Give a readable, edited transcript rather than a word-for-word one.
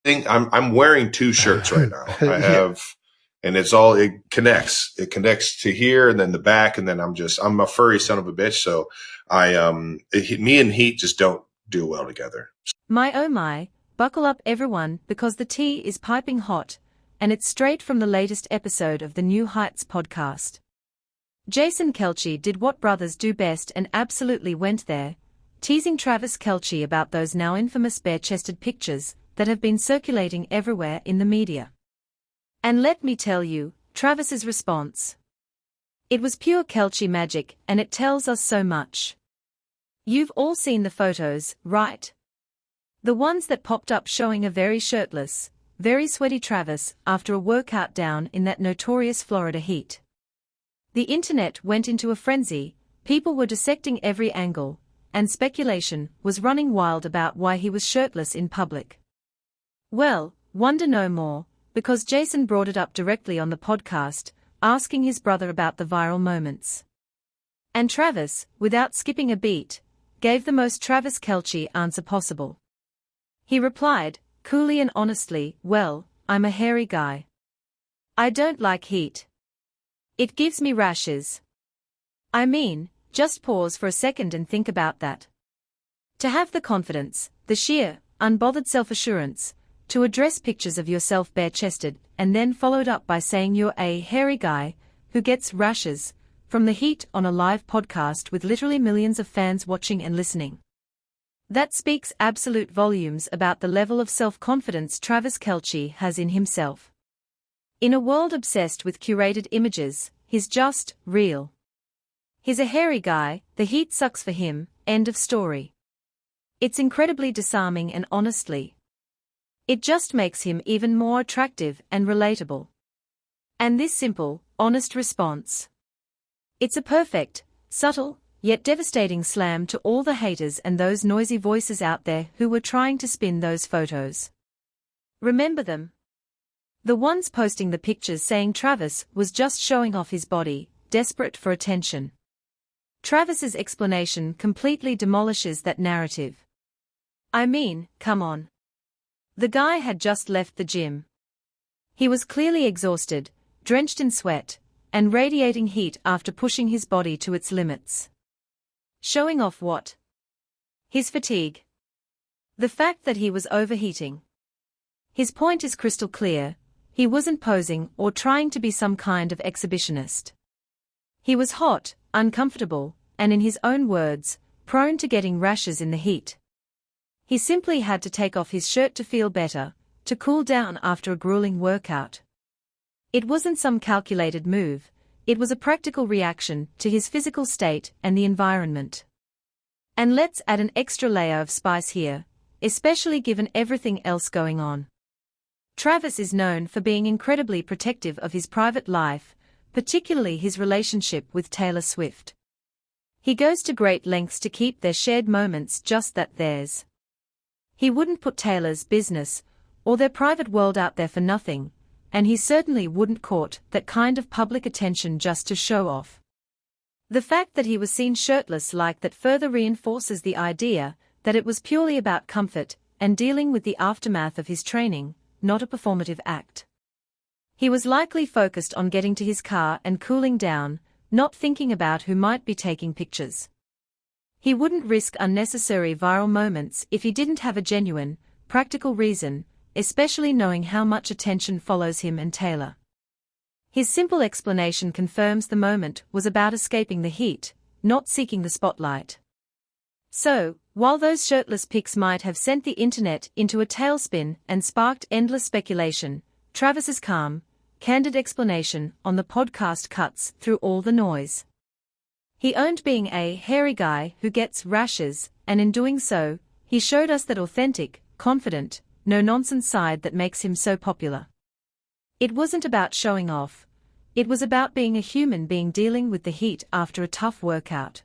I'm wearing two shirts right now. I have, and it connects. It connects to here and then the back, and then I'm a furry son of a bitch. So me and heat just don't do well together. My oh my, buckle up everyone, because the tea is piping hot, and it's straight from the latest episode of the New Heights podcast. Jason Kelce did what brothers do best and absolutely went there, teasing Travis Kelce about those now infamous bare-chested pictures that have been circulating everywhere in the media. And let me tell you, Travis's response. It was pure Kelce magic, and it tells us so much. You've all seen the photos, right? The ones that popped up showing a very shirtless, very sweaty Travis after a workout down in that notorious Florida heat. The internet went into a frenzy, people were dissecting every angle, and speculation was running wild about why he was shirtless in public. Well, wonder no more, because Jason brought it up directly on the podcast, asking his brother about the viral moments. And Travis, without skipping a beat, gave the most Travis Kelce answer possible. He replied, coolly and honestly, well, I'm a hairy guy. I don't like heat. It gives me rashes. I mean, just pause for a second and think about that. To have the confidence, the sheer, unbothered self-assurance, to address pictures of yourself bare-chested, and then followed up by saying you're a hairy guy who gets rashes from the heat on a live podcast with literally millions of fans watching and listening. That speaks absolute volumes about the level of self-confidence Travis Kelce has in himself. In a world obsessed with curated images, he's just real. He's a hairy guy, the heat sucks for him, end of story. It's incredibly disarming, and honestly, it just makes him even more attractive and relatable. And this simple, honest response. It's a perfect, subtle, yet devastating slam to all the haters and those noisy voices out there who were trying to spin those photos. Remember them? The ones posting the pictures saying Travis was just showing off his body, desperate for attention. Travis's explanation completely demolishes that narrative. I mean, come on. The guy had just left the gym. He was clearly exhausted, drenched in sweat, and radiating heat after pushing his body to its limits. Showing off what? His fatigue. The fact that he was overheating. His point is crystal clear, he wasn't posing or trying to be some kind of exhibitionist. He was hot, uncomfortable, and in his own words, prone to getting rashes in the heat. He simply had to take off his shirt to feel better, to cool down after a grueling workout. It wasn't some calculated move, it was a practical reaction to his physical state and the environment. And let's add an extra layer of spice here, especially given everything else going on. Travis is known for being incredibly protective of his private life, particularly his relationship with Taylor Swift. He goes to great lengths to keep their shared moments just that, theirs. He wouldn't put Taylor's business or their private world out there for nothing, and he certainly wouldn't court that kind of public attention just to show off. The fact that he was seen shirtless like that further reinforces the idea that it was purely about comfort and dealing with the aftermath of his training, not a performative act. He was likely focused on getting to his car and cooling down, not thinking about who might be taking pictures. He wouldn't risk unnecessary viral moments if he didn't have a genuine, practical reason, especially knowing how much attention follows him and Taylor. His simple explanation confirms the moment was about escaping the heat, not seeking the spotlight. So, while those shirtless pics might have sent the internet into a tailspin and sparked endless speculation, Travis's calm, candid explanation on the podcast cuts through all the noise. He owned being a hairy guy who gets rashes, and in doing so, he showed us that authentic, confident, no-nonsense side that makes him so popular. It wasn't about showing off. It was about being a human being dealing with the heat after a tough workout.